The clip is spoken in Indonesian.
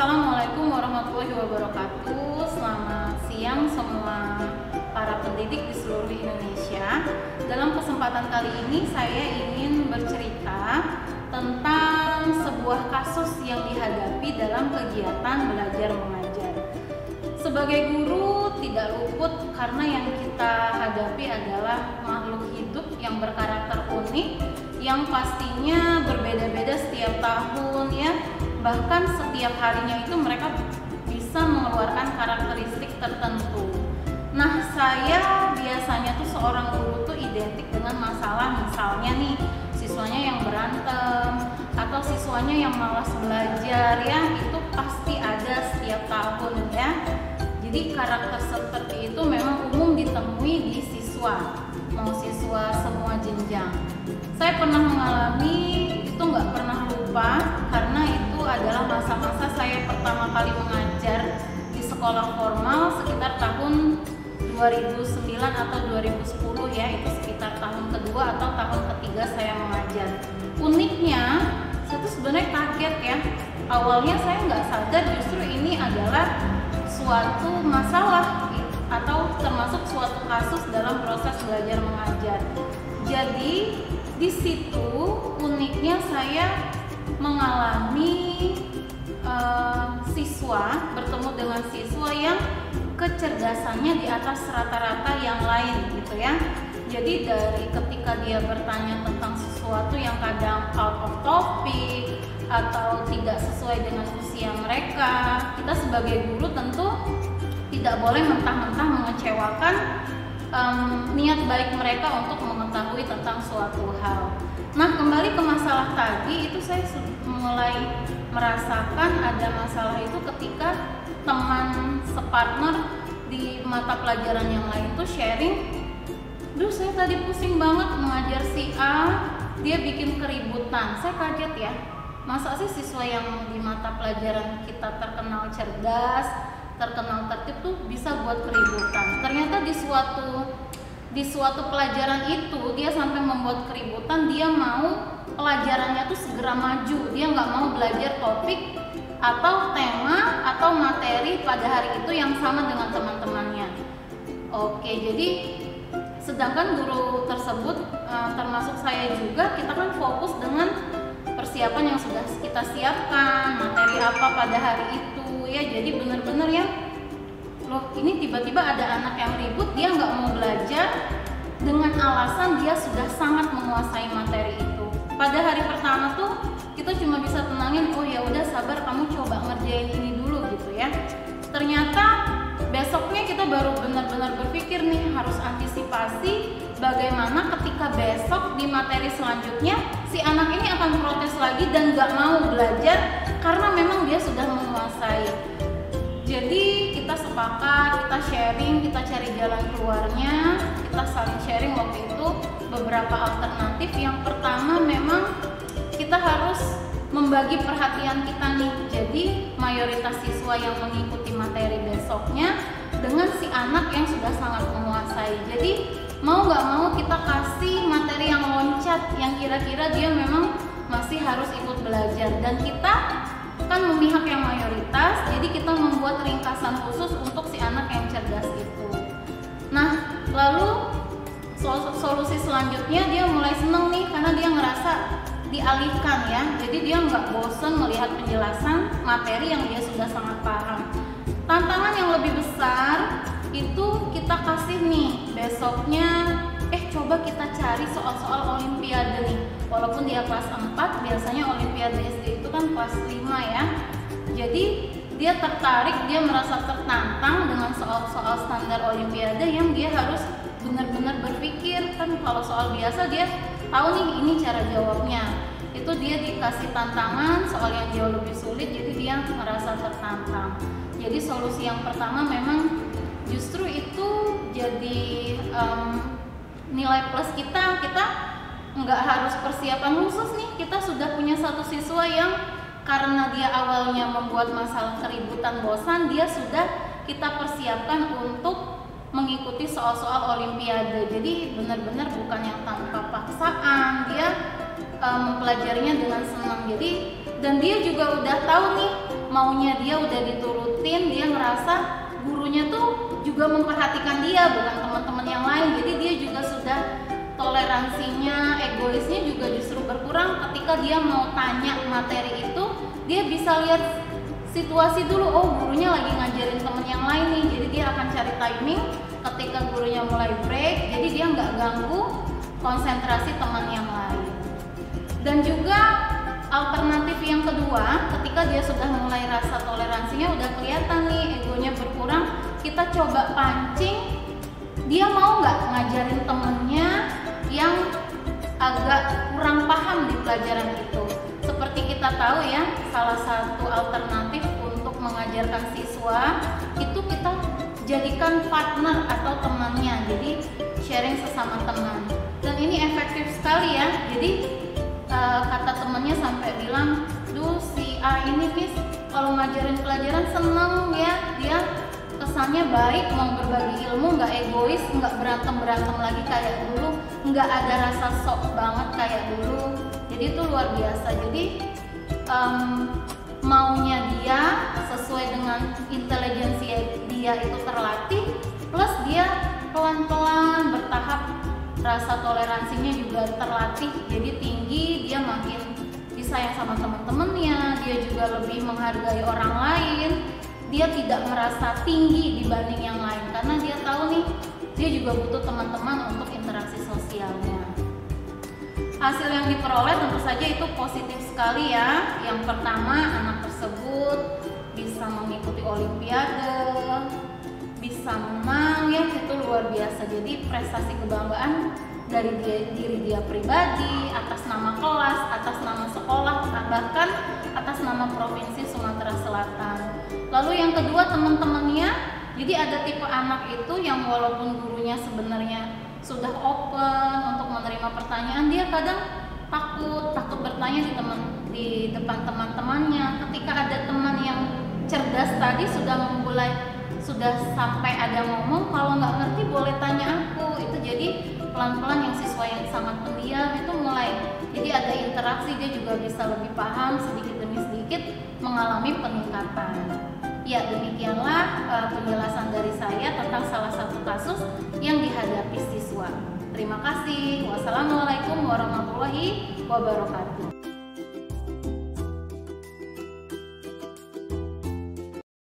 Assalamualaikum warahmatullahi wabarakatuh. Selamat siang semua para pendidik di seluruh Indonesia. Dalam kesempatan kali ini saya ingin bercerita tentang sebuah kasus yang dihadapi dalam kegiatan belajar mengajar. Sebagai guru tidak luput karena yang kita hadapi adalah makhluk hidup yang berkarakter unik, yang pastinya berbeda-beda setiap tahun ya. Bahkan setiap harinya itu mereka bisa mengeluarkan karakteristik tertentu. Nah, saya biasanya tuh seorang guru tuh identik dengan masalah, misalnya nih siswanya yang berantem atau siswanya yang malas belajar ya, itu pasti ada setiap tahun ya. Jadi karakter seperti itu memang umum ditemui di siswa, mau siswa semua jenjang. Saya pernah mengalami itu, nggak pernah lupa, karena itu adalah masa-masa saya pertama kali mengajar di sekolah formal sekitar tahun 2009 atau 2010 ya, itu sekitar tahun kedua atau tahun ketiga saya mengajar. Uniknya, saya tuh sebenarnya kaget ya. Awalnya saya nggak sadar justru ini adalah suatu masalah atau termasuk suatu kasus dalam proses belajar mengajar. Jadi di situ uniknya saya mengalami siswa, bertemu dengan siswa yang kecerdasannya di atas rata-rata yang lain gitu ya. Jadi dari ketika dia bertanya tentang sesuatu yang kadang out of topic atau tidak sesuai dengan usia mereka, kita sebagai guru tentu tidak boleh mentah-mentah mengecewakan niat baik mereka untuk mengetahui tentang suatu hal. Nah, kembali ke masalah tadi, itu saya mulai merasakan ada masalah itu ketika teman separtner di mata pelajaran yang lain tuh sharing, "Duh, saya tadi pusing banget mengajar si A, dia bikin keributan." Saya kaget ya, masa sih siswa yang di mata pelajaran kita terkenal cerdas, terkenal tertib tuh bisa buat keributan. Ternyata di suatu pelajaran itu dia sampai membuat keributan. Dia mau pelajarannya tuh segera maju, dia nggak mau belajar topik atau tema atau materi pada hari itu yang sama dengan teman-temannya. Oke, jadi sedangkan guru tersebut termasuk saya juga, kita kan fokus dengan persiapan yang sudah kita siapkan, materi apa pada hari itu ya. Jadi benar-benar ya, loh ini tiba-tiba ada anak yang ribut, dia nggak mau belajar dengan alasan dia sudah sangat menguasai materi itu. Pada hari pertama tuh kita cuma bisa tenangin, oh ya udah sabar, kamu coba ngerjain ini dulu gitu ya. Ternyata besoknya kita baru benar-benar berpikir nih, harus antisipasi bagaimana ketika besok di materi selanjutnya si anak ini akan protes lagi dan nggak mau belajar karena memang dia sudah menguasai. Jadi kita sepakat, kita sharing, kita cari jalan keluarnya, kita saling sharing waktu itu beberapa alternatif. Yang pertama memang kita harus membagi perhatian kita nih. Jadi mayoritas siswa yang mengikuti materi besoknya dengan si anak yang sudah sangat menguasai. Jadi mau nggak mau kita kasih materi yang loncat, yang kira-kira dia memang masih harus ikut belajar. Dan kita kan memihak yang mayoritas, jadi kita membuat ringkasan khusus untuk si anak yang cerdas itu. Nah, lalu solusi selanjutnya dia mulai seneng nih karena dia ngerasa dialihkan ya. Jadi dia nggak bosan melihat penjelasan materi yang dia sudah sangat paham. Tantangan yang lebih besar itu kita kasih nih besoknya, coba kita cari soal-soal olimpiade nih. Walaupun dia kelas 4, biasanya olimpiade SD itu kan kelas 5 ya. Jadi dia tertarik, dia merasa tertantang dengan soal-soal standar olimpiade yang dia harus benar-benar berpikir. Kan kalau soal biasa dia tahu nih ini cara jawabnya. Itu dia dikasih tantangan soal yang jauh lebih sulit, jadi dia merasa tertantang. Jadi solusi yang pertama memang justru itu jadi nilai plus kita nggak harus persiapan khusus nih. Kita sudah punya satu siswa yang karena dia awalnya membuat masalah keributan bosan, dia sudah kita persiapkan untuk mengikuti soal-soal olimpiade. Jadi benar-benar bukan yang tanpa paksaan, dia mempelajarinya dengan senang. Jadi dan dia juga udah tahu nih maunya dia udah diturutin, dia ngerasa gurunya tuh juga memperhatikan dia, bukan teman-teman yang lain. Jadi dia juga sudah toleransinya, egoisnya juga justru berkurang ketika dia mau tanya materi itu. Dia bisa lihat situasi dulu, oh gurunya lagi ngajarin temen yang lain nih, jadi dia akan cari timing ketika gurunya mulai break, jadi dia nggak ganggu konsentrasi teman yang lain. Dan juga alternatif yang kedua, ketika dia sudah mulai rasa toleransinya udah kelihatan nih, egonya berkurang, kita coba pancing dia mau nggak ngajarin temennya yang agak kurang paham di pelajaran itu. Seperti kita tahu ya, salah satu alternatif untuk mengajarkan siswa itu kita jadikan partner atau temannya, jadi sharing sesama teman. Dan ini efektif sekali ya. Jadi kata temannya sampai bilang, duh si A ini Miss kalau ngajarin pelajaran seneng ya, dia kesannya baik, mau berbagi ilmu, nggak egois, nggak berantem lagi kayak dulu, nggak ada rasa sok banget kayak dulu. Jadi itu luar biasa. Jadi maunya dia sesuai dengan intelijensi dia itu terlatih, plus dia pelan-pelan bertahap rasa toleransinya juga terlatih, jadi tinggi, dia makin disayang sama teman-temannya, dia juga lebih menghargai orang lain, dia tidak merasa tinggi dibanding yang lain karena dia tahu nih dia juga butuh teman-teman untuk interaksi sosialnya. Hasil yang diperoleh tentu saja itu positif sekali ya. Yang pertama, anak tersebut bisa mengikuti olimpiade, bisa menang ya, itu luar biasa. Jadi prestasi kebanggaan dari diri dia pribadi, atas nama kelas, atas nama sekolah, bahkan atas nama provinsi Sumatera Selatan. Lalu yang kedua, teman-temannya. Jadi ada tipe anak itu yang walaupun gurunya sebenarnya sudah open untuk menerima pertanyaan, dia kadang takut bertanya di depan teman-temannya. Ketika ada teman yang cerdas tadi sudah sampai ada ngomong, kalau nggak ngerti boleh tanya aku. Itu jadi pelan-pelan yang siswa yang sangat pendiam itu mulai, jadi ada interaksi, dia juga bisa lebih paham, sedikit demi sedikit mengalami peningkatan. Ya, demikianlah penjelasan dari saya tentang salah satu kasus yang dihadapi siswa. Terima kasih. Wassalamualaikum warahmatullahi wabarakatuh.